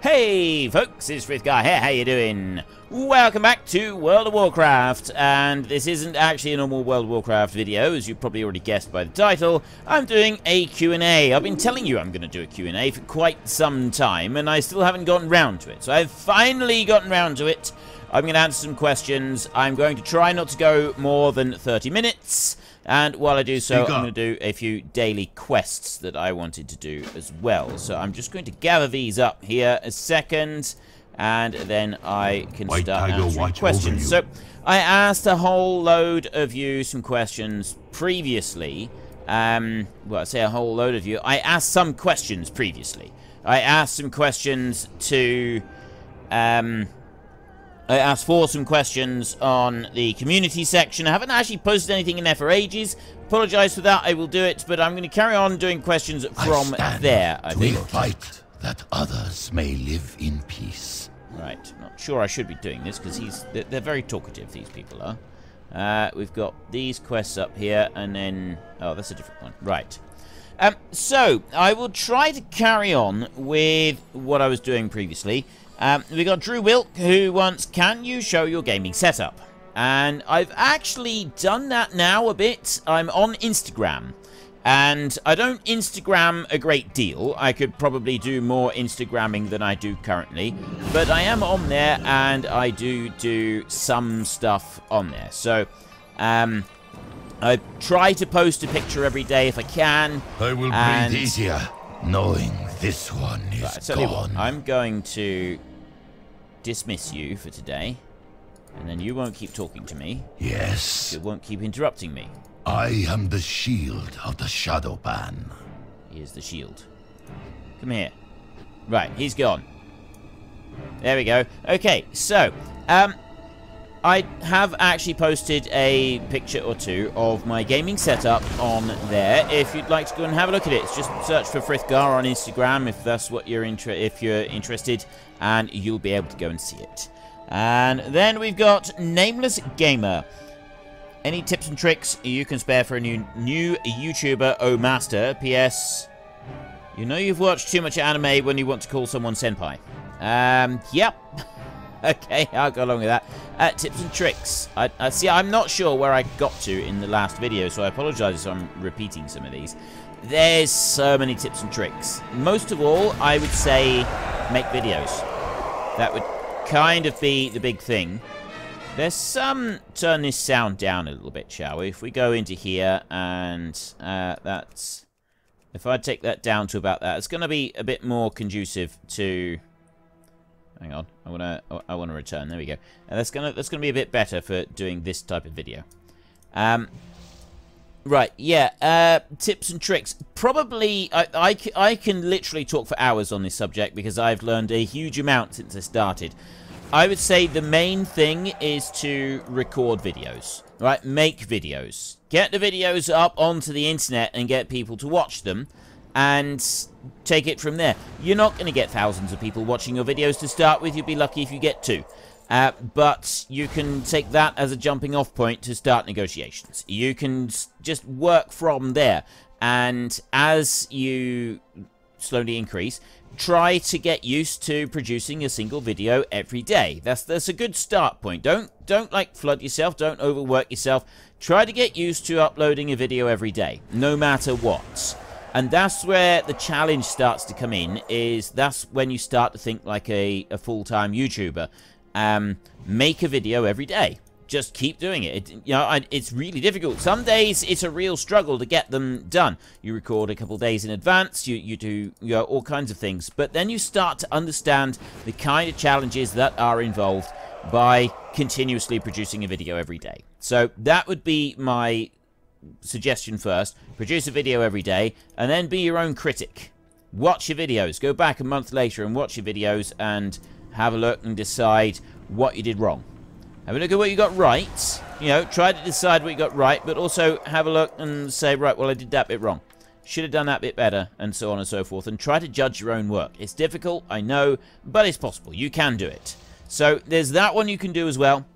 Hey folks, it's Frithgar here, how you doing? Welcome back to World of Warcraft, and this isn't actually a normal World of Warcraft video, as you probably already guessed by the title. I'm doing a Q&A. I've been telling you I'm going to do a Q&A for quite some time, and I still haven't gotten round to it. So I've finally gotten round to it. I'm going to answer some questions. I'm going to try not to go more than 30 minutes. And while I do so, I'm going to do a few daily quests that I wanted to do as well. So I'm just going to gather these up here a second, and then I can start answering questions. So I asked a whole load of you some questions previously. Well, I say a whole load of you. I asked some questions previously. I asked some questions to... I asked for some questions on the community section. I haven't actually posted anything in there for ages. Apologise for that, I will do it, but I'm going to carry on doing questions from there, I think. To fight that others may live in peace. Right, not sure I should be doing this, because they're very talkative, these people are. We've got these quests up here, and then... Oh, that's a different one. Right. So, I will try to carry on with what I was doing previously. We got Drew Wilk, who wants, can you show your gaming setup? And I've actually done that now a bit. I'm on Instagram, and I don't Instagram a great deal. I could probably do more Instagramming than I do currently, but I am on there, and I do some stuff on there. So, I try to post a picture every day if I can. I will breathe easier knowing this one is gone. I'm going to dismiss you for today, and then you won't keep talking to me. Yes. You won't keep interrupting me. I am the shield of the Shadow Ban. He is the shield. Come here. Right, he's gone. There we go. Okay, so, I have actually posted a picture or two of my gaming setup on there. If you'd like to go and have a look at it, just search for Frithgar on Instagram if that's what you're interested, and you'll be able to go and see it. And then we've got Nameless Gamer. Any tips and tricks you can spare for a new YouTuber? Oh, master. P.S. You know you've watched too much anime when you want to call someone senpai. Yep. Okay, I'll go along with that. Tips and tricks. I see, I'm not sure where I got to in the last video, so I apologize if I'm repeating some of these. There's so many tips and tricks. Most of all, I would say make videos. That would kind of be the big thing. There's some... Turn this sound down a little bit, shall we? If we go into here, and that's... If I take that down to about that, it's going to be a bit more conducive to... Hang on, I wanna return. There we go. And that's gonna be a bit better for doing this type of video. Right, yeah. Tips and tricks. Probably, I can literally talk for hours on this subject because I've learned a huge amount since I started. I would say the main thing is to record videos. Right, make videos. Get the videos up onto the internet and get people to watch them. And take it from there. You're not going to get thousands of people watching your videos to start with. You'll be lucky if you get 2. But you can take that as a jumping off point to start negotiations. You can just work from there. And as you slowly increase, try to get used to producing a single video every day. That's a good start point. Don't like flood yourself. Don't overwork yourself. Try to get used to uploading a video every day, no matter what. And that's where the challenge starts to come in, that's when you start to think like a full-time YouTuber. Make a video every day. Just keep doing it. It's really difficult. Some days it's a real struggle to get them done. You record a couple days in advance, you do all kinds of things. But then you start to understand the kind of challenges that are involved by continuously producing a video every day. So that would be my suggestion first. Produce a video every day, and then be your own critic. Watch your videos. Go back a month later and watch your videos and have a look and decide what you did wrong. Have a look at what you got right. Try to decide what you got right, but also have a look and say, right, well, I did that bit wrong. Should have done that bit better, and so on and so forth, and try to judge your own work. It's difficult, I know, but it's possible. You can do it. So there's that one you can do as well.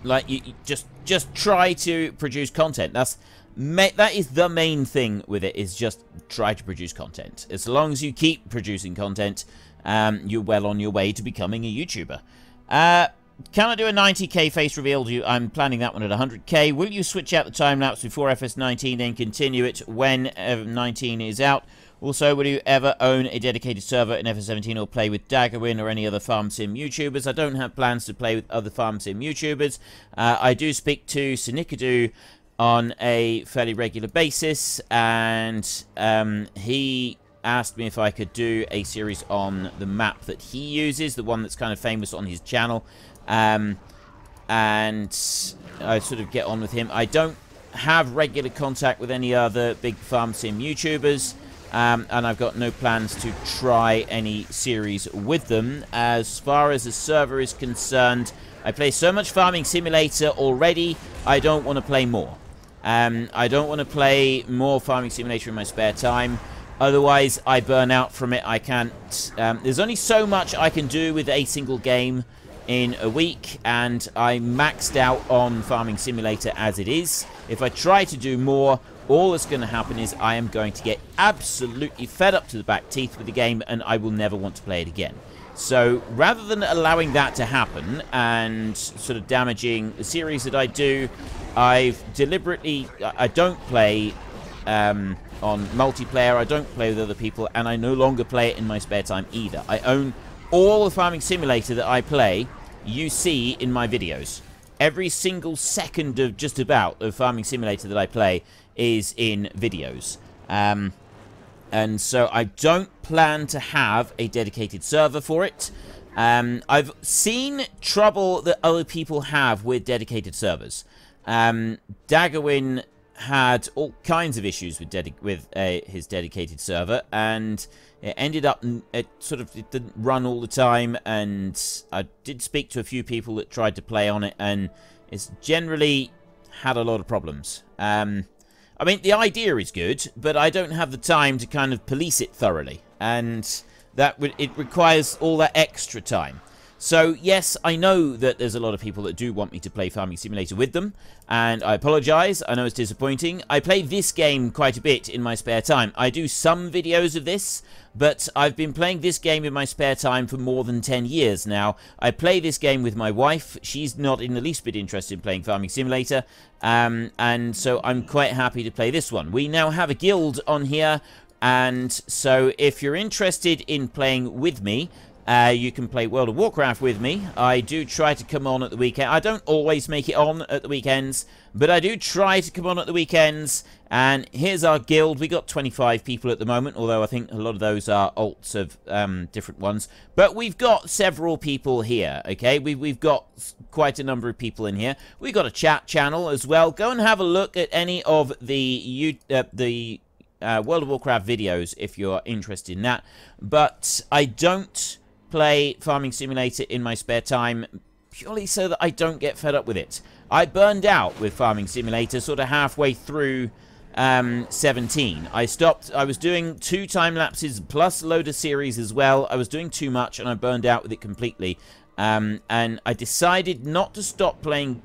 Like, you just try to produce content. That is the main thing with it, is just try to produce content. As long as you keep producing content, you're well on your way to becoming a YouTuber. Can I do a 90k face reveal? I'm planning that one at 100k. Will you switch out the time-lapse before FS19, then continue it when 19 is out? Also, will you ever own a dedicated server in FS17 or play with Daggerwin or any other farm sim YouTubers? I don't have plans to play with other farm sim YouTubers. I do speak to Sinikadu on a fairly regular basis, and he asked me if I could do a series on the map that he uses, the one that's kind of famous on his channel, and I sort of get on with him. I don't have regular contact with any other big farm sim YouTubers, and I've got no plans to try any series with them. As far as the server is concerned, I play so much Farming Simulator already, I don't want to play more. I don't want to play more Farming Simulator in my spare time. Otherwise, I burn out from it. I can't... there's only so much I can do with a single game in a week, and I maxed out on Farming Simulator as it is. If I try to do more, all that's going to happen is I am going to get absolutely fed up to the back teeth with the game, and I will never want to play it again. So, rather than allowing that to happen and sort of damaging the series that I do, I've deliberately... I don't play on multiplayer, I don't play with other people, and I no longer play it in my spare time either. I own all the Farming Simulator that I play, you see in my videos. Every single second of just about of Farming Simulator that I play is in videos. And so I don't plan to have a dedicated server for it. I've seen trouble that other people have with dedicated servers. Daggerwin had all kinds of issues with his dedicated server, and it ended up it didn't run all the time, and I did speak to a few people that tried to play on it, and it's generally had a lot of problems. I mean, the idea is good, but I don't have the time to kind of police it thoroughly, and it requires all that extra time. So, yes, I know that there's a lot of people that do want me to play Farming Simulator with them, and I apologize. I know it's disappointing. I play this game quite a bit in my spare time. I do some videos of this, but I've been playing this game in my spare time for more than 10 years now. I play this game with my wife. She's not in the least bit interested in playing Farming Simulator, and so I'm quite happy to play this one. We now have a guild on here, and so if you're interested in playing with me, you can play World of Warcraft with me. I do try to come on at the weekend. I don't always make it on at the weekends, but I do try to come on at the weekends. And here's our guild. We got 25 people at the moment, although I think a lot of those are alts of different ones. But we've got several people here, okay? We've got quite a number of people in here. We've got a chat channel as well. Go and have a look at any of the World of Warcraft videos if you're interested in that. But I don't play Farming Simulator in my spare time purely so that I don't get fed up with it. I burned out with Farming Simulator sort of halfway through 17. I stopped. I was doing 2 time lapses plus a load of series as well. I was doing too much and I burned out with it completely. And I decided not to stop playing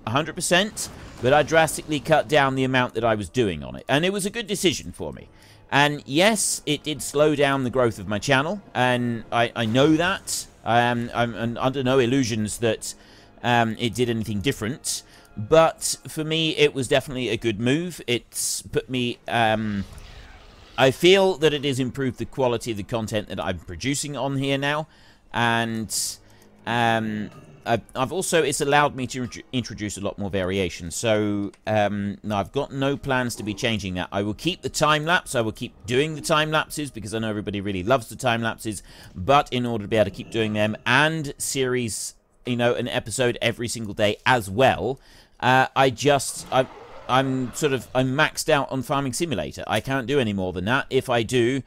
100%, but I drastically cut down the amount that I was doing on it. And it was a good decision for me. And yes, it did slow down the growth of my channel, and I know that. I'm under no illusions that it did anything different. But for me, it was definitely a good move. It's put me... I feel that it has improved the quality of the content that I'm producing on here now. And I've also, it's allowed me to introduce a lot more variation. So I've got no plans to be changing that. I will keep the time lapse. I will keep doing the time lapses because I know everybody really loves the time lapses. But in order to be able to keep doing them and series, you know, an episode every single day as well, I'm maxed out on Farming Simulator. I can't do any more than that. If I do,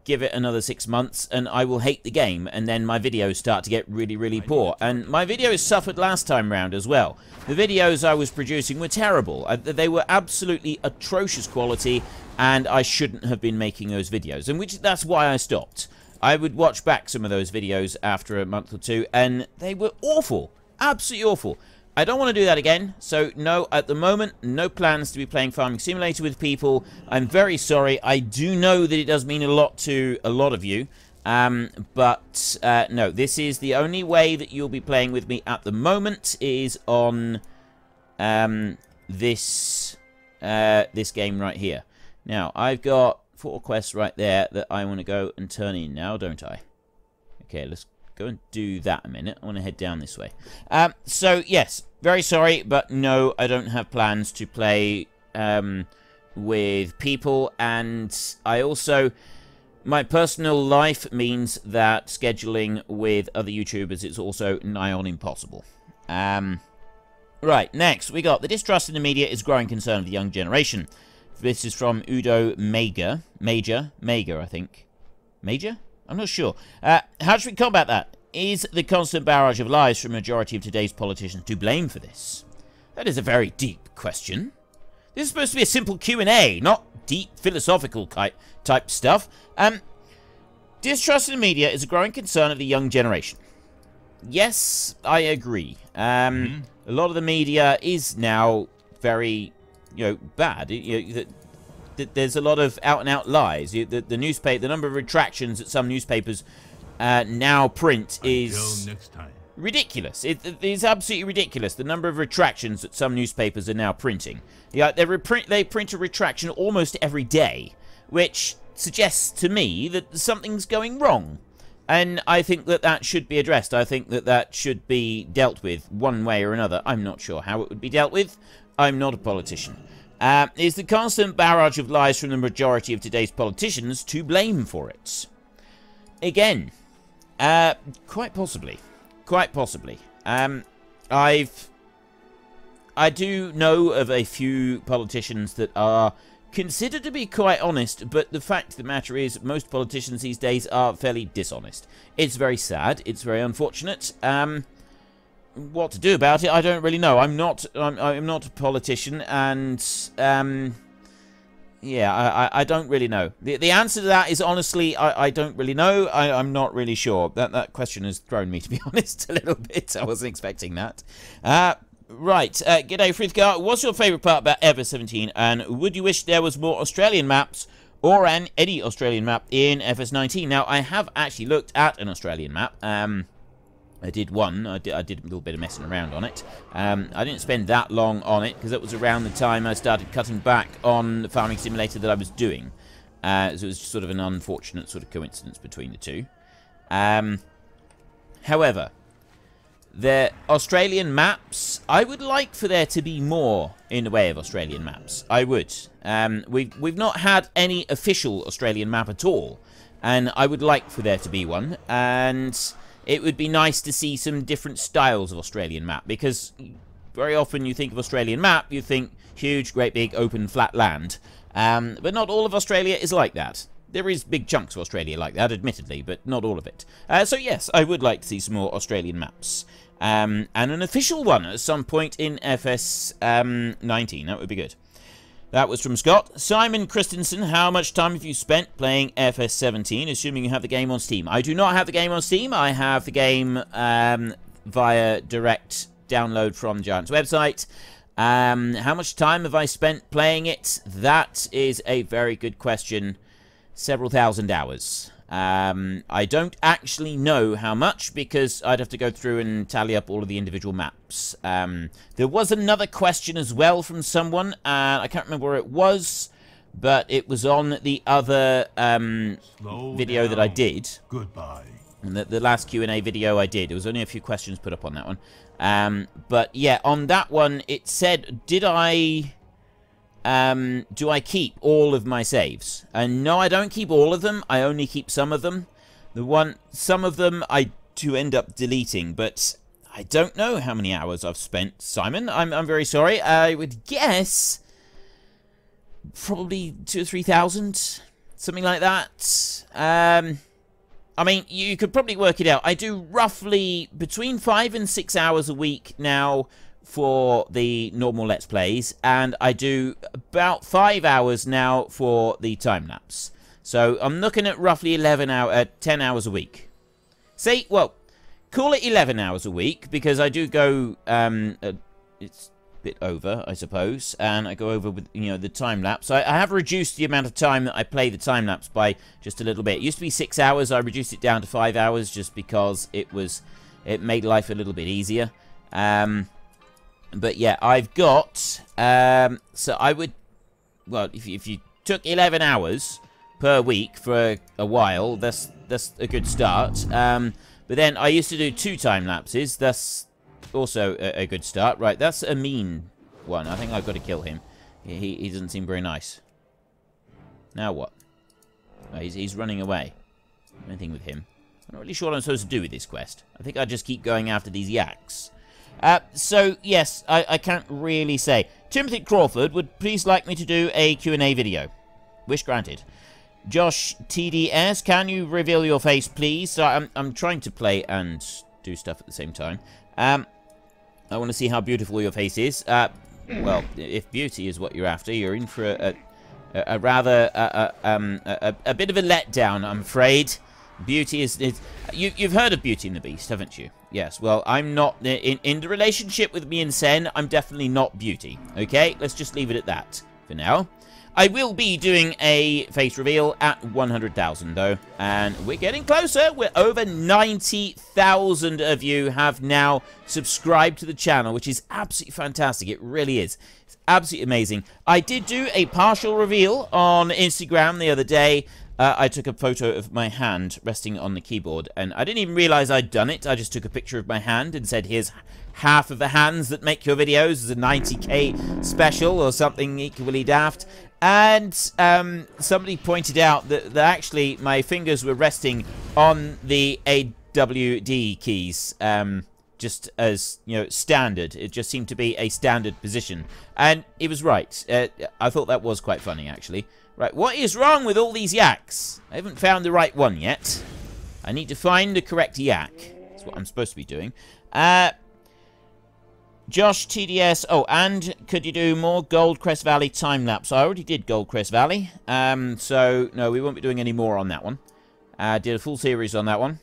give it another 6 months and I will hate the game, and then my videos start to get really, really poor. And my videos suffered last time round as well. The videos I was producing were terrible. They were absolutely atrocious quality, and I shouldn't have been making those videos, and that's why I stopped. I would watch back some of those videos after a month or two, and they were awful. Absolutely awful. I don't want to do that again, so no, at the moment, no plans to be playing Farming Simulator with people. I'm very sorry. I do know that it does mean a lot to a lot of you, No, this is the only way that you'll be playing with me at the moment is on this game right here. Now, I've got 4 quests right there that I want to go and turn in now, don't I? Okay, let's go and do that a minute. I want to head down this way. So, yes, very sorry, but no, I don't have plans to play with people, and I also... My personal life means that scheduling with other YouTubers is also nigh on impossible. Right, next, we got the distrust in the media is growing concern of the young generation. This is from Udo Major, I think. Major? I'm not sure. How should we combat that? Is the constant barrage of lies from a majority of today's politicians to blame for this? That is a very deep question. This is supposed to be a simple Q&A, not deep philosophical type stuff. Distrust in the media is a growing concern of the young generation. Yes, I agree. A lot of the media is now very, bad. There's a lot of out-and-out lies. The number of retractions that some newspapers now print is ridiculous. It is absolutely ridiculous. The number of retractions that some newspapers are now printing. Yeah, they print a retraction almost every day, which suggests to me that something's going wrong. And I think that that should be addressed. I think that that should be dealt with one way or another. I'm not sure how it would be dealt with. I'm not a politician. Is the constant barrage of lies from the majority of today's politicians to blame for it? Again, quite possibly. Quite possibly. I do know of a few politicians that are considered to be quite honest, but the fact of the matter is most politicians these days are fairly dishonest. It's very sad. It's very unfortunate. What to do about it, I don't really know. I'm not a politician, and yeah, I don't really know. The answer to that is honestly, I don't really know. I'm not really sure. That question has thrown me, to be honest, a little bit. I wasn't expecting that. Right, g'day Frithgar. What's your favourite part about FS17, and would you wish there was more Australian maps, or any Australian map in FS19? Now, I have actually looked at an Australian map. I did one. I did a little bit of messing around on it. I didn't spend that long on it, because that was around the time I started cutting back on the farming simulator that I was doing. So it was sort of an unfortunate sort of coincidence between the two. However, the Australian maps, I would like for there to be more in the way of Australian maps. I would. We've not had any official Australian map at all, and I would like for there to be one. And it would be nice to see some different styles of Australian map, because very often you think of Australian map, you think huge, great big, open, flat land. But not all of Australia is like that. There is big chunks of Australia like that, admittedly, but not all of it. So yes, I would like to see some more Australian maps. And an official one at some point in FS19. That would be good. That was from Scott. Simon Christensen, how much time have you spent playing FS17, assuming you have the game on Steam? I do not have the game on Steam. I have the game via direct download from Giant's website. How much time have I spent playing it? That is a very good question. Several thousand hours. I don't actually know how much, because I'd have to go through and tally up all of the individual maps. There was another question as well from someone. I can't remember where it was, but it was on the other video that I did. Goodbye. And the last Q&A video I did. There was only a few questions put up on that one. But yeah, on that one, it said, do I keep all of my saves? And no, I don't keep all of them. I only keep some of them. Some of them I do end up deleting, but I don't know how many hours I've spent, Simon. I'm very sorry. I would guess probably 2,000 or 3,000, something like that. I mean, you could probably work it out. I do roughly between 5 and 6 hours a week now for the normal Let's Plays, and I do about 5 hours now for the time-lapse. So I'm looking at roughly 10 hours a week. See, well, call it 11 hours a week, because I do go, it's bit over, I suppose, and I go over with, you know, the time-lapse. I have reduced the amount of time that I play the time-lapse by just a little bit. It used to be 6 hours. I reduced it down to 5 hours just because it made life a little bit easier. But yeah, I've got, so I would, well, if you took 11 hours per week for a while, that's a good start. But then I used to do 2 time-lapses. That's also a good start. Right, that's a mean one. I think I've got to kill him. He doesn't seem very nice. Now what? Oh, he's running away. Anything with him? I'm not really sure what I'm supposed to do with this quest. I think I just keep going after these Yaks. So, yes, I can't really say. Timothy Crawford would please like me to do a Q&A video. Wish granted. Josh TDS, can you reveal your face, please? So I'm trying to play and do stuff at the same time. I want to see how beautiful your face is. Well, if beauty is what you're after, you're in for a rather a bit of a letdown, I'm afraid. Beauty is you've heard of Beauty and the Beast, haven't you? Yes. Well, I'm not in the relationship with me and Sen. I'm definitely not Beauty. Okay, let's just leave it at that for now. I will be doing a face reveal at 100,000 though, and we're getting closer. We're over 90,000 of you have now subscribed to the channel, which is absolutely fantastic. It really is. It's absolutely amazing. I did do a partial reveal on Instagram the other day. I took a photo of my hand resting on the keyboard, and I didn't even realize I'd done it. I just took a picture of my hand and said, here's half of the hands that make your videos as a 90k special or something equally daft. And somebody pointed out that actually my fingers were resting on the AWD keys, just as, you know, standard. It just seemed to be a standard position. And it was right. I thought that was quite funny, actually. Right, what is wrong with all these Yaks? I haven't found the right one yet. I need to find the correct Yak. That's what I'm supposed to be doing. Josh TDS. Oh, and could you do more Goldcrest Valley time-lapse? I already did Goldcrest Valley. So, no, we won't be doing any more on that one. Did a full series on that one.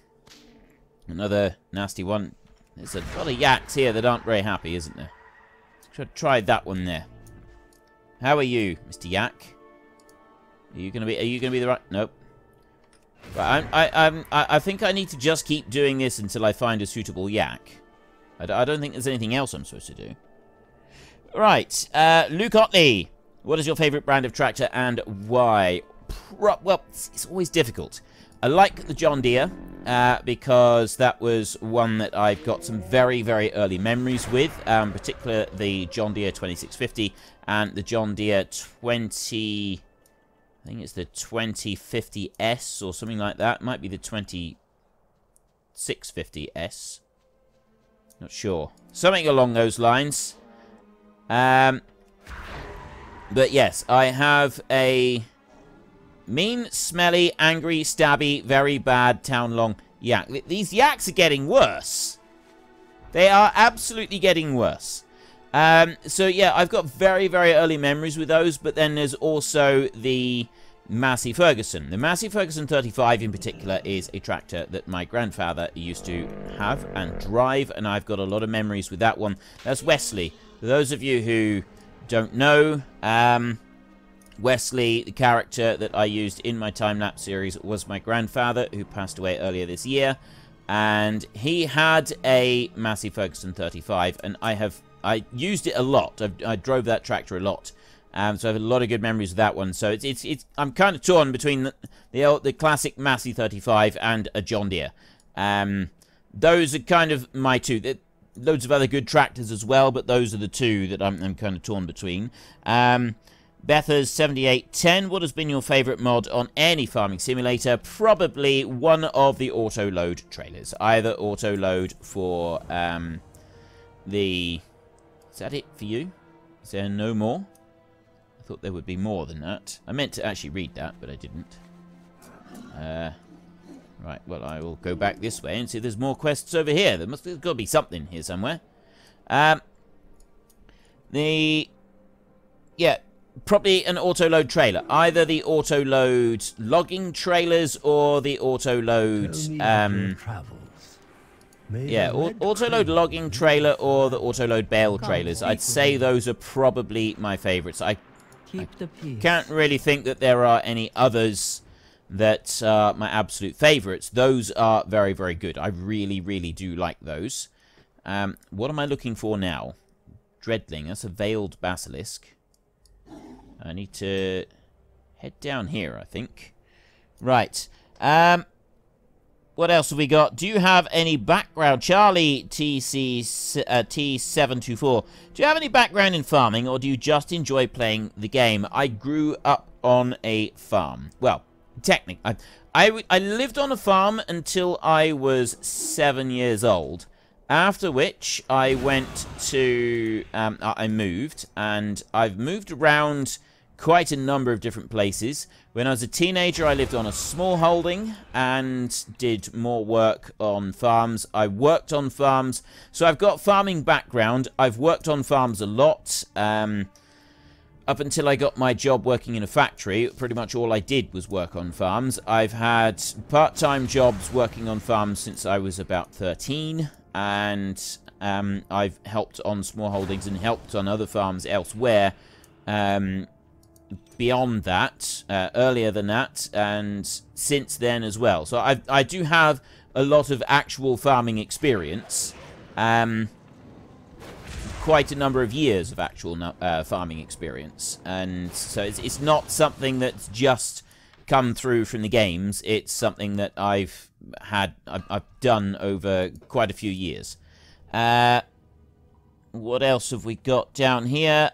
Another nasty one. There's a lot of Yaks here that aren't very happy, isn't there? Let's try that one there. How are you, Mr. Yak? Are you gonna be the right? Nope. Right, I think I need to just keep doing this until I find a suitable Yak. I don't think there's anything else I'm supposed to do. Right, Luke Otley. What is your favourite brand of tractor and why? Well, it's always difficult. I like the John Deere because that was one that I've got some very, very early memories with, particularly the John Deere 2650 and the John Deere 20... I think it's the 2050S or something like that. It might be the 2650S. Not sure. Something along those lines. But yes, I have a mean, smelly, angry, stabby, very bad town-long Yak. These Yaks are getting worse. They are absolutely getting worse. So yeah, I've got very, very early memories with those, but then there's also the Massey Ferguson. The Massey Ferguson 35 in particular is a tractor that my grandfather used to have and drive, and I've got a lot of memories with that one. That's Wesley. For those of you who don't know, Wesley, the character that I used in my time-lapse series, was my grandfather, who passed away earlier this year, and he had a Massey Ferguson 35, and I used it a lot. I drove that tractor a lot, so I have a lot of good memories of that one. So I'm kind of torn between the classic Massey 35 and a John Deere. Those are kind of my two. There's loads of other good tractors as well, but those are the two that I'm kind of torn between. Betha's 7810. What has been your favourite mod on any farming simulator? Probably one of the Autoload trailers. Either Autoload for the... Is that it for you? Is there no more? I thought there would be more than that. I meant to actually read that, but I didn't. Right, well, I will go back this way and see if there's more quests over here. There's got to be something here somewhere. Yeah, probably an Autoload trailer. Either the Autoload logging trailers or the Autoload... Yeah, Autoload logging trailer or the Autoload bale trailers. I'd say those are probably my favorites. I can't really think that there are any others that are my absolute favorites. Those are very, very good. I really, really do like those. What am I looking for now? Dreadling. That's a veiled basilisk. I need to head down here, I think. Right. What else have we got? Do you have any background? Charlie T724. Do you have any background in farming, or do you just enjoy playing the game? I grew up on a farm. Well, technically, I lived on a farm until I was 7 years old. After which, I went to... I moved, and I've moved around quite a number of different places. When I was a teenager, I lived on a small holding and did more work on farms. I worked on farms, so I've got farming background. I've worked on farms a lot. Up until I got my job working in a factory, pretty much all I did was work on farms. I've had part-time jobs working on farms since I was about 13, and I've helped on small holdings and helped on other farms elsewhere. Beyond that, earlier than that, and since then as well. So I do have a lot of actual farming experience. Quite a number of years of actual farming experience. And so it's not something that's just come through from the games. It's something that I've done over quite a few years. What else have we got down here?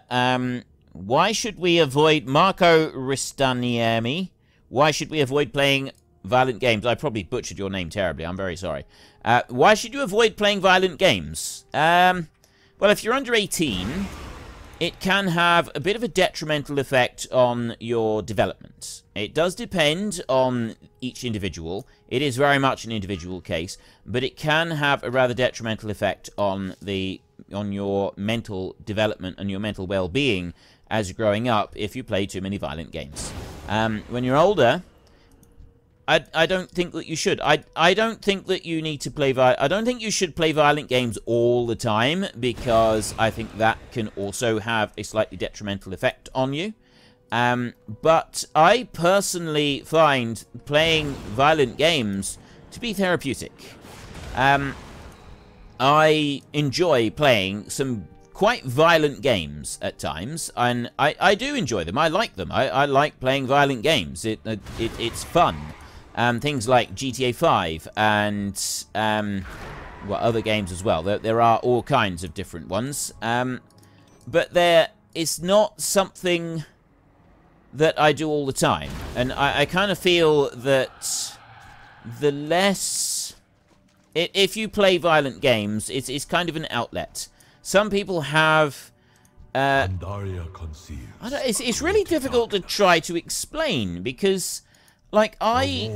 Why should we avoid Marco Ristaniemi? Why should we avoid playing violent games? I probably butchered your name terribly. I'm very sorry. Why should you avoid playing violent games? Well, if you're under 18, it can have a bit of a detrimental effect on your development. It does depend on each individual. It is very much an individual case, but it can have a rather detrimental effect on your mental development and your mental well-being as you're growing up if you play too many violent games. When you're older, I don't think that you should. I don't think that you need to play I don't think you should play violent games all the time, because I think that can also have a slightly detrimental effect on you. But I personally find playing violent games to be therapeutic. I enjoy playing some quite violent games at times, and I do enjoy them. I like them. I like playing violent games. It's fun. Things like GTA 5 and other games as well. There are all kinds of different ones. But it's not something that I do all the time. And I kind of feel that the less... If you play violent games, it's kind of an outlet. Some people have... it's really difficult to try to explain, because... Like, I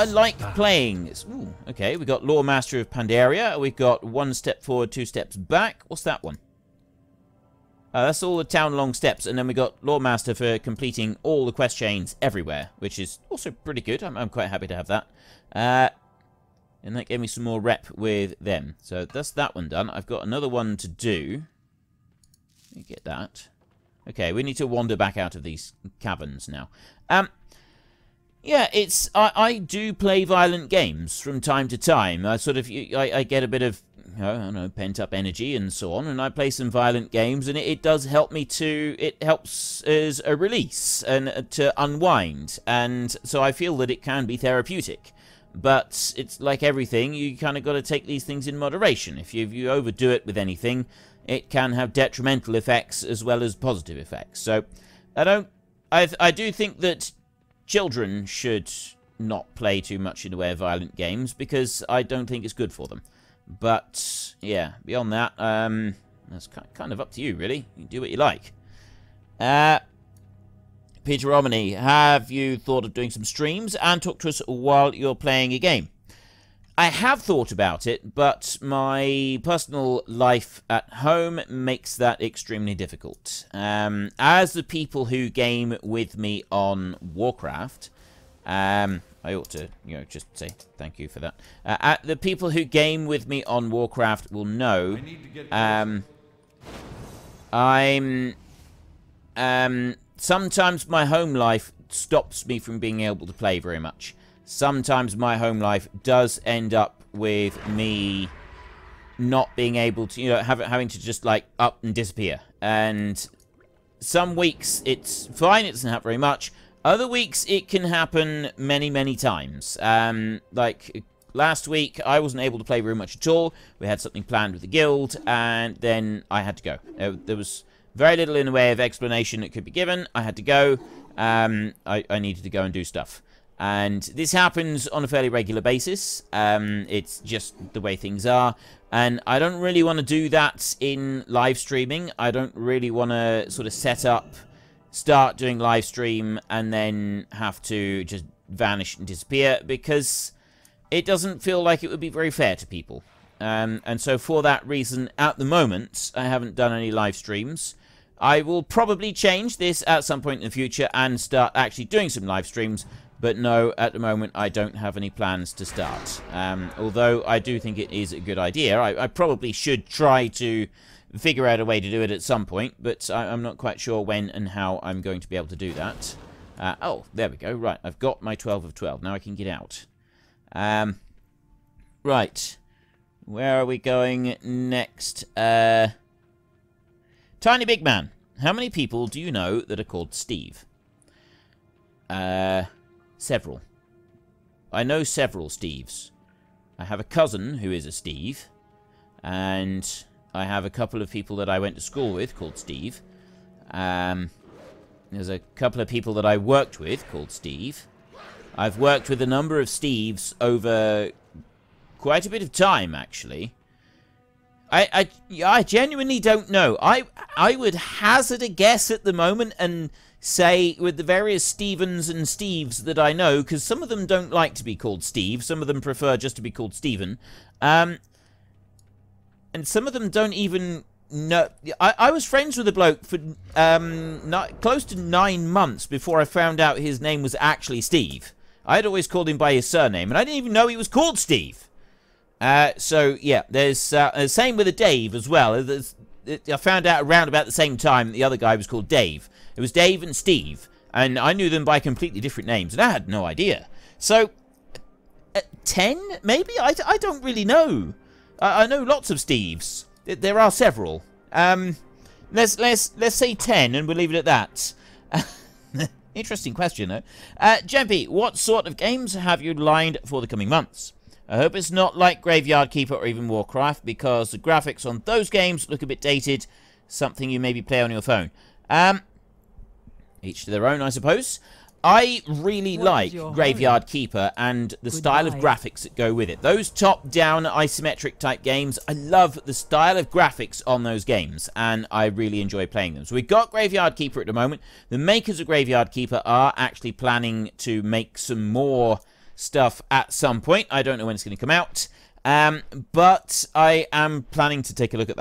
like playing... Ooh, okay, we got Lore Master of Pandaria. We got 1 step forward, 2 steps back. What's that one? That's all the town-long steps. And then we got Lore Master for completing all the quest chains everywhere, which is also pretty good. I'm quite happy to have that. And that gave me some more rep with them. So that's that one done. I've got another one to do. Let me get that. Okay, we need to wander back out of these caverns now. Yeah, I do play violent games from time to time. I get a bit of, I don't know, pent-up energy and so on, and I play some violent games, and it does help me it helps as a release and to unwind, and so I feel that it can be therapeutic. But it's like everything, you kind of got to take these things in moderation. If you overdo it with anything, it can have detrimental effects as well as positive effects. So I do think that children should not play too much in the way of violent games, because I don't think it's good for them. But yeah, beyond that, that's kind of up to you, really. You can do what you like. Peter Romany, have you thought of doing some streams and talk to us while you're playing a game? I have thought about it, but my personal life at home makes that extremely difficult. As the people who game with me on Warcraft, I ought to, you know, just say thank you for that. The people who game with me on Warcraft will know, sometimes my home life stops me from being able to play very much. Sometimes my home life does end up with me not being able to, you know, having to just, like, up and disappear. And some weeks it's fine, it doesn't happen very much. Other weeks, it can happen many, many times. Like, last week, I wasn't able to play very much at all. We had something planned with the guild, and then I had to go. There was very little in the way of explanation that could be given. I had to go. I needed to go and do stuff. And this happens on a fairly regular basis. It's just the way things are. And I don't really want to do that in live streaming. I don't really want to sort of start doing live stream and then have to just vanish and disappear, because it doesn't feel like it would be very fair to people. And so for that reason, at the moment, I haven't done any live streams. I will probably change this at some point in the future and start actually doing some live streams, but no, at the moment I don't have any plans to start. Although I do think it is a good idea. I probably should try to figure out a way to do it at some point, but I'm not quite sure when and how I'm going to be able to do that. Oh, there we go. Right, I've got my 12 of 12. Now I can get out. Right. Where are we going next? Tiny Big Man. How many people do you know that are called Steve? Several. I know several Steves. I have a cousin who is a Steve, and I have a couple of people that I went to school with called Steve. There's a couple of people that I worked with called Steve. I've worked with a number of Steves over quite a bit of time, actually. I genuinely don't know. I would hazard a guess at the moment and say with the various Stevens and Steves that I know, because some of them don't like to be called Steve, some of them prefer just to be called Stephen. And some of them don't even know. I was friends with a bloke for close to 9 months before I found out his name was actually Steve. I had always called him by his surname, and I didn't even know he was called Steve. So, yeah, there's same with a Dave as well. I found out around about the same time the other guy was called Dave. It was Dave and Steve, and I knew them by completely different names, and I had no idea. So, 10, maybe? I don't really know. I know lots of Steves. There are several. Let's say 10, and we'll leave it at that. Interesting question, though. Jempy, what sort of games have you lined for the coming months? I hope it's not like Graveyard Keeper or even Warcraft, because the graphics on those games look a bit dated. Something you maybe play on your phone. Each to their own, I suppose. I really like Graveyard Keeper and the style of graphics that go with it. Those top-down isometric type games, I love the style of graphics on those games, and I really enjoy playing them. So we've got Graveyard Keeper at the moment. The makers of Graveyard Keeper are actually planning to make some more stuff at some point. I don't know when it's going to come out, but I am planning to take a look at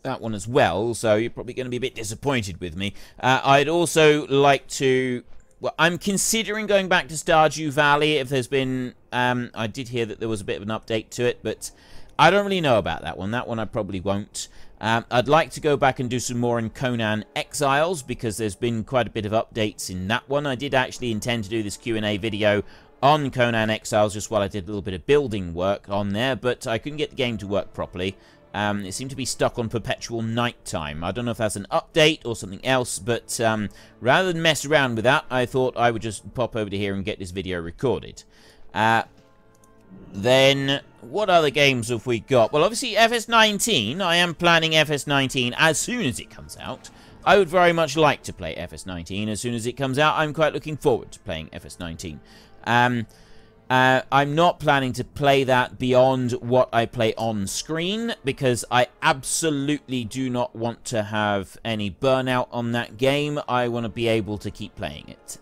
that one as well, so you're probably going to be a bit disappointed with me. I'd also like to... Well, I'm considering going back to Stardew Valley if there's been... I did hear that there was a bit of an update to it, but I don't really know about that one. That one I probably won't. I'd like to go back and do some more in Conan Exiles, because there's been quite a bit of updates in that one. I did actually intend to do this Q&A video on Conan Exiles just while I did a little bit of building work on there, but I couldn't get the game to work properly. It seemed to be stuck on perpetual nighttime. I don't know if that's an update or something else, but rather than mess around with that, I thought I would just pop over to here and get this video recorded. Then, what other games have we got? Well, obviously, FS19. I am planning FS19 as soon as it comes out. I would very much like to play FS19 as soon as it comes out. I'm quite looking forward to playing FS19. I'm not planning to play that beyond what I play on screen, because I absolutely do not want to have any burnout on that game. I want to be able to keep playing it.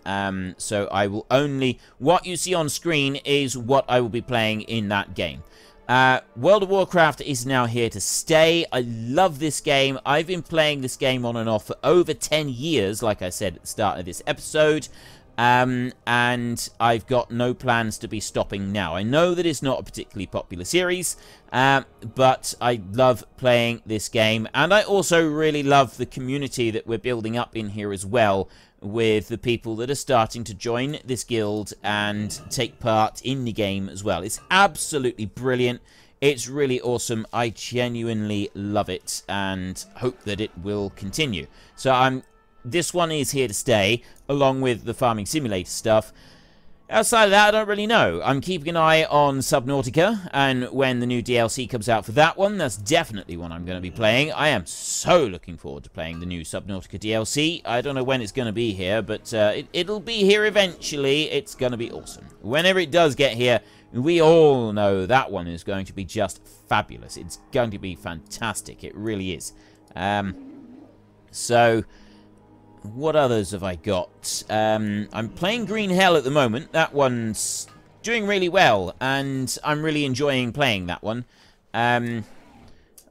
So I will only... What you see on screen is what I will be playing in that game. World of Warcraft is now here to stay. I love this game. I've been playing this game on and off for over 10 years, like I said at the start of this episode. and I've got no plans to be stopping now. I know that it's not a particularly popular series, but I love playing this game, and I also really love the community that we're building up in here as well, with the people that are starting to join this guild and take part in the game as well. It's absolutely brilliant. It's really awesome. I genuinely love it and hope that it will continue. So this one is here to stay, along with the farming simulator stuff. Outside of that, I don't really know. I'm keeping an eye on Subnautica, and when the new DLC comes out for that one, that's definitely one I'm going to be playing. I am so looking forward to playing the new Subnautica DLC. I don't know when it's going to be here, but it'll be here eventually. It's going to be awesome. Whenever it does get here, we all know that one is going to be just fabulous. It's going to be fantastic. It really is. So what others have I got? I'm playing Green Hell at the moment. That one's doing really well, and I'm really enjoying playing that one. I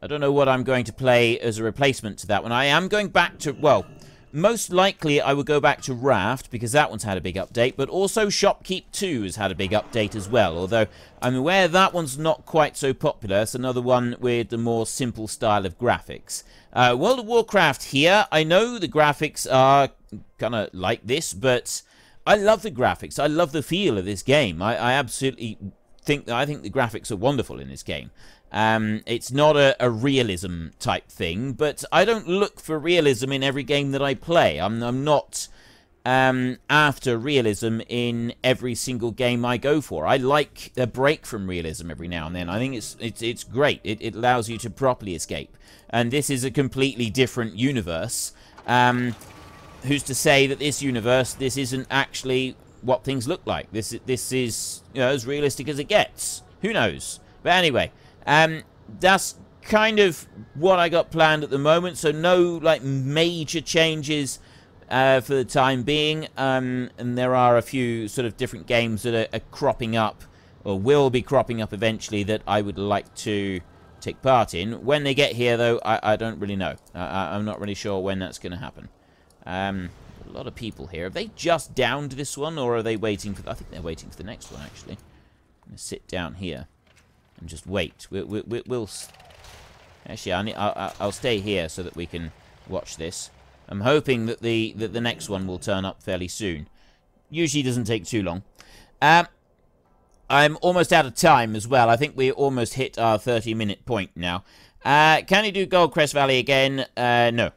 don't know what I'm going to play as a replacement to that one. I am going back to, well, most likely I will go back to Raft, because that one's had a big update, but also Shopkeep 2 has had a big update as well, although I'm aware that one's not quite so popular. It's another one with the more simple style of graphics. World of Warcraft here, I know the graphics are kind of like this, but I love the graphics. I love the feel of this game. I absolutely think the graphics are wonderful in this game. It's not a realism type thing, but I don't look for realism in every game that I play. I'm not after realism in every single game I go for. I like a break from realism every now and then. I think it's great. It allows you to properly escape. And this is a completely different universe. Who's to say that this universe, this isn't actually what things look like? This is, you know, as realistic as it gets. Who knows? But anyway, that's kind of what I got planned at the moment. So no, like, major changes for the time being. And there are a few sort of different games that are cropping up, or will be cropping up eventually, that I would like to take part in. When they get here, though, I don't really know. I'm not really sure when that's going to happen. A lot of people here. Have they just downed this one, or are they waiting for... I think they're waiting for the next one, actually. I'm going to sit down here and just wait. We'll actually, I'll stay here so that we can watch this. I'm hoping that the next one will turn up fairly soon. Usually doesn't take too long. I'm almost out of time as well. I think we almost hit our 30-minute point now. Can you do Goldcrest Valley again? No.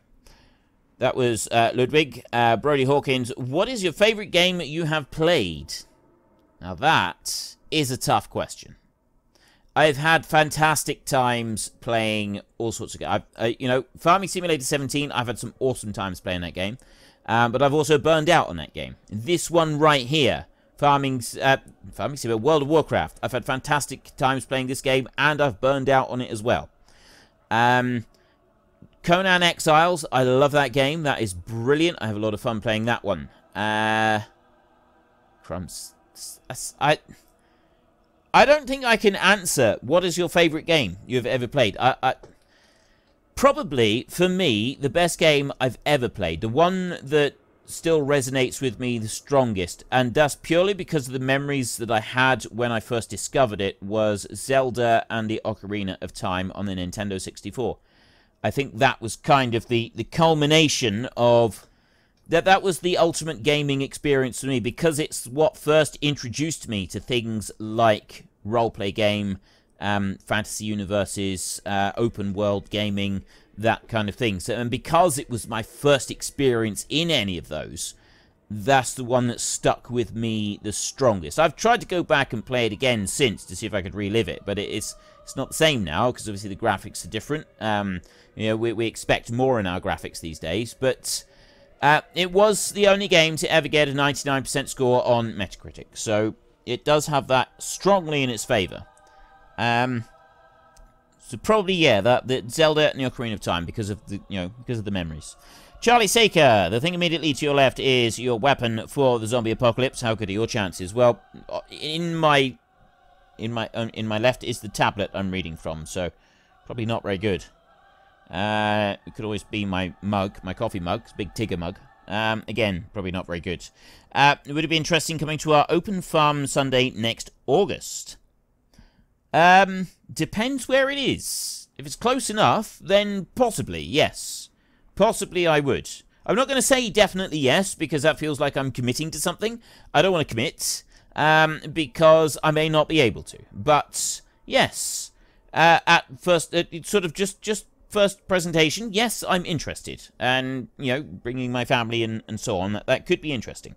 That was Ludwig. Brody Hawkins, what is your favorite game that you have played? Now that is a tough question. I've had fantastic times playing all sorts of games. You know, Farming Simulator 17, I've had some awesome times playing that game. But I've also burned out on that game. This one right here, Farming Simulator, World of Warcraft. I've had fantastic times playing this game, and I've burned out on it as well. Conan Exiles, I love that game. That is brilliant. I have a lot of fun playing that one. Crumbs. I don't think I can answer what is your favourite game you've ever played. Probably, for me, the best game I've ever played, the one that still resonates with me the strongest, and that's purely because of the memories that I had when I first discovered it, was Zelda and the Ocarina of Time on the Nintendo 64. I think that was kind of the culmination of... That was the ultimate gaming experience for me, because it's what first introduced me to things like roleplay game, fantasy universes, open world gaming, that kind of thing. So, and because it was my first experience in any of those, that's the one that stuck with me the strongest. I've tried to go back and play it again since to see if I could relive it, but it's not the same now, because obviously the graphics are different. You know, we expect more in our graphics these days, but it was the only game to ever get a 99% score on Metacritic, so it does have that strongly in its favour. So probably, yeah, the Zelda and the Ocarina of Time, because of the memories. Charlie Saker, the thing immediately to your left is your weapon for the zombie apocalypse. How good are your chances? Well, in my left is the tablet I'm reading from, so probably not very good. It could always be my mug, my coffee mug, big Tigger mug. Again, probably not very good. Would it be interesting coming to our Open Farm Sunday next August? Depends where it is. If it's close enough, then possibly, yes. Possibly I would. I'm not going to say definitely yes, because that feels like I'm committing to something. I don't want to commit, because I may not be able to. But, yes. At first, sort of just first presentation, yes, I'm interested. And, you know, bringing my family and so on, that could be interesting.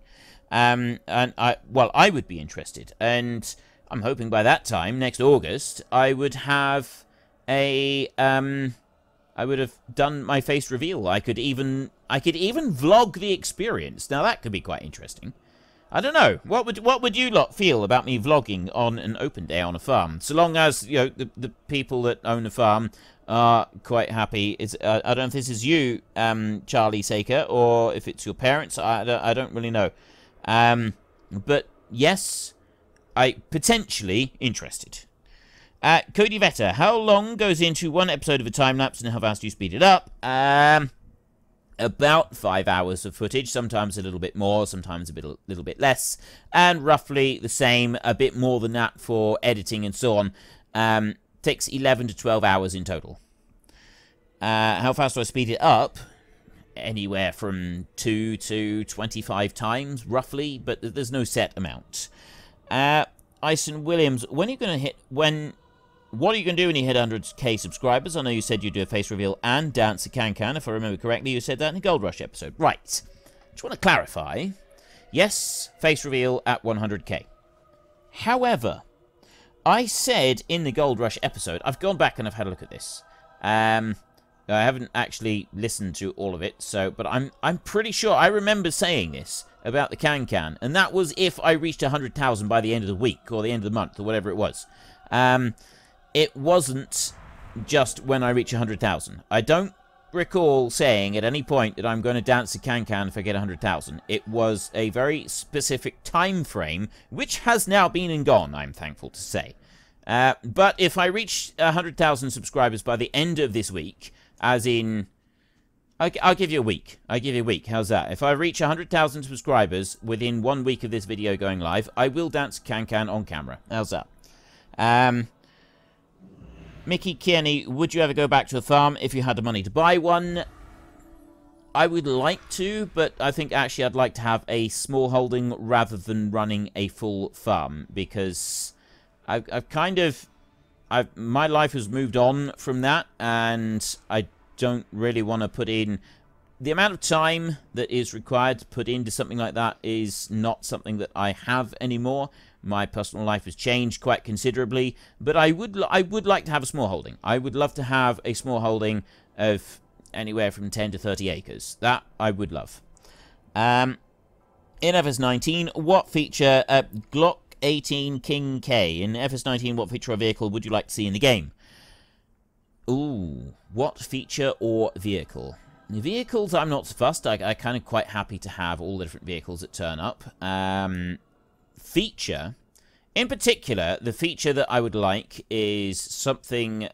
And I would be interested. And I'm hoping by that time, next August, I would have I would have done my face reveal. I could even vlog the experience. Now that could be quite interesting. I don't know. What would you lot feel about me vlogging on an open day on a farm? So long as, you know, the people that own the farm are quite happy. I don't know if this is you, Charlie Saker, or if it's your parents. I don't really know. But yes, I potentially interested. Cody Vetter, how long goes into one episode of a time-lapse and how fast do you speed it up? About 5 hours of footage, sometimes a little bit more, sometimes a little bit less, and roughly the same, a bit more than that for editing and so on. Takes 11 to 12 hours in total. How fast do I speed it up? Anywhere from 2 to 25 times, roughly, but there's no set amount. Ison Williams, when are you going to hit... What are you going to do when you hit 100k subscribers? I know you said you'd do a face reveal and dance a can-can. If I remember correctly, you said that in a Gold Rush episode. Right. Just want to clarify. Yes, face reveal at 100k. However, I said in the Gold Rush episode... I've gone back and I've had a look at this. I haven't actually listened to all of it, but I'm pretty sure I remember saying this about the can-can. And that was if I reached 100,000 by the end of the week or the end of the month or whatever it was. It wasn't just when I reach 100,000. I don't recall saying at any point that I'm going to dance a can-can if I get 100,000. It was a very specific time frame, which has now been and gone, I'm thankful to say. But if I reach 100,000 subscribers by the end of this week, as in... I'll give you a week. I'll give you a week. How's that? If I reach 100,000 subscribers within 1 week of this video going live, I will dance can-can on camera. How's that? Mickey Kearney, would you ever go back to a farm if you had the money to buy one? I would like to, but I think actually I'd like to have a small holding rather than running a full farm, because my life has moved on from that, and I don't really want to put in... The amount of time that is required to put into something like that is not something that I have anymore. My personal life has changed quite considerably, but I would like to have a small holding. I would love to have a small holding of anywhere from 10 to 30 acres. That I would love. In FS19, what feature... Glock 18 King K. In FS19, what feature or vehicle would you like to see in the game? Ooh, what feature or vehicle? The vehicles, I'm not so fussed. I kind of quite happy to have all the different vehicles that turn up. Feature, in particular, the feature that I would like is something...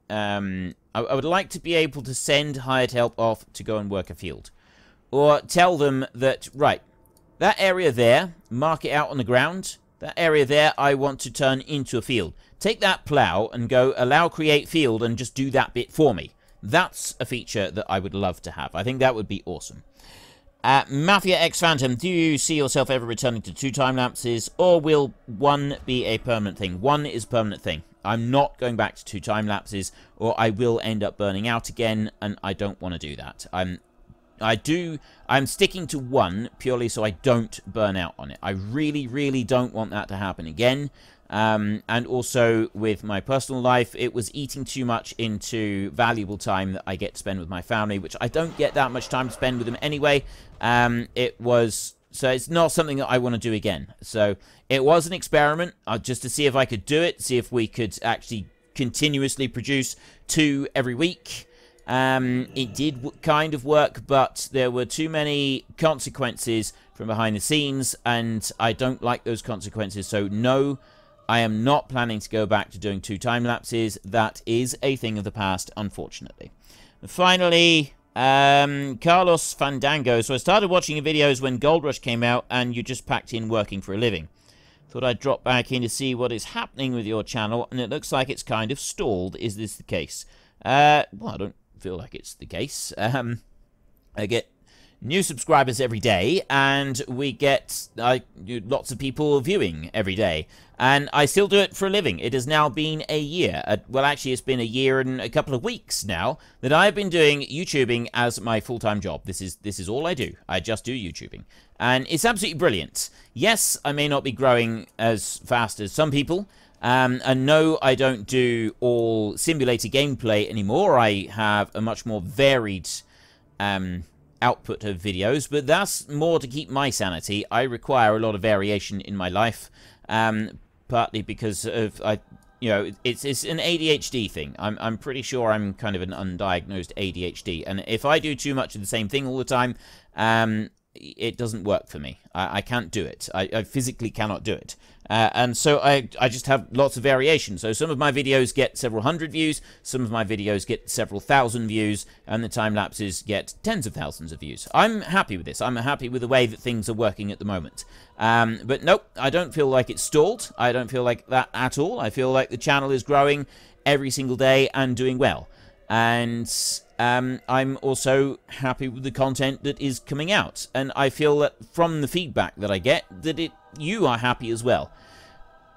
I would like to be able to send hired help off to go and work a field. Or tell them that, right, that area there, mark it out on the ground. That area there, I want to turn into a field. Take that plow and go allow create field and just do that bit for me. That's a feature that I would love to have. I think that would be awesome. Mafia X Phantom, do you see yourself ever returning to 2 time lapses, or will 1 be a permanent thing? 1 is a permanent thing. I'm not going back to 2 time lapses, or I will end up burning out again, and I don't want to do that. I'm sticking to 1 purely so I don't burn out on it. I really, really don't want that to happen again. And also with my personal life, it was eating too much into valuable time that I get to spend with my family, which I don't get that much time to spend with them anyway. So it's not something that I want to do again. So it was an experiment just to see if I could do it, see if we could actually continuously produce 2 every week. It did kind of work, but there were too many consequences from behind the scenes, and I don't like those consequences. So no, I am not planning to go back to doing 2 time lapses. That is a thing of the past, unfortunately. And finally, Carlos Fandango. So I started watching your videos when Gold Rush came out and you just packed in working for a living. Thought I'd drop back in to see what is happening with your channel, and it looks like it's kind of stalled. Is this the case? Well, I don't feel like it's the case. I get new subscribers every day, and we get lots of people viewing every day. And I still do it for a living. It has now been a year. Well, actually, it's been a year and a couple of weeks now that I've been doing YouTubing as my full-time job. This is all I do. I just do YouTubing. And it's absolutely brilliant. Yes, I may not be growing as fast as some people. And no, I don't do all simulator gameplay anymore. I have a much more varied output of videos, but that's more to keep my sanity. I require a lot of variation in my life, partly because of it's an ADHD thing. I'm pretty sure I'm kind of an undiagnosed ADHD, and if I do too much of the same thing all the time, it doesn't work for me. I can't do it. I physically cannot do it. And so I just have lots of variation. So some of my videos get several hundred views, some of my videos get several thousand views, and the time lapses get tens of thousands of views. I'm happy with this. I'm happy with the way that things are working at the moment. But nope, I don't feel like it's stalled. I don't feel like that at all. I feel like the channel is growing every single day and doing well. And I'm also happy with the content that is coming out. And I feel that from the feedback that I get, that you are happy as well.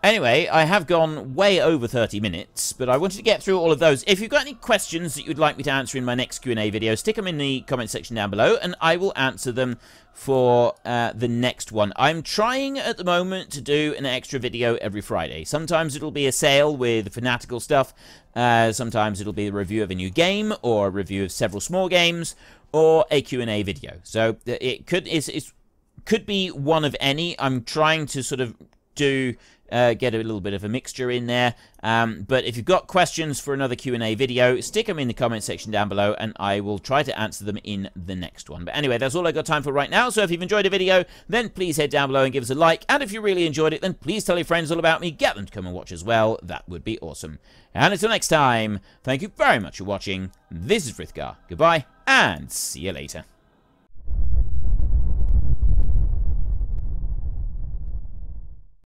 Anyway, I have gone way over 30 minutes, but I wanted to get through all of those. If you've got any questions that you'd like me to answer in my next Q&A video, stick them in the comment section down below, and I will answer them for the next one. I'm trying at the moment to do an extra video every Friday. Sometimes it'll be a sale with fanatical stuff. Sometimes it'll be a review of a new game, or a review of several small games, or a Q&A video. So it could be one of any. I'm trying to sort of get a little bit of a mixture in there. But if you've got questions for another Q&A video, stick them in the comment section down below, and I will try to answer them in the next one. But anyway, that's all I've got time for right now. So if you've enjoyed the video, then please head down below and give us a like. And if you really enjoyed it, then please tell your friends all about me. Get them to come and watch as well. That would be awesome. And until next time, thank you very much for watching. This is Frithgar. Goodbye, and see you later.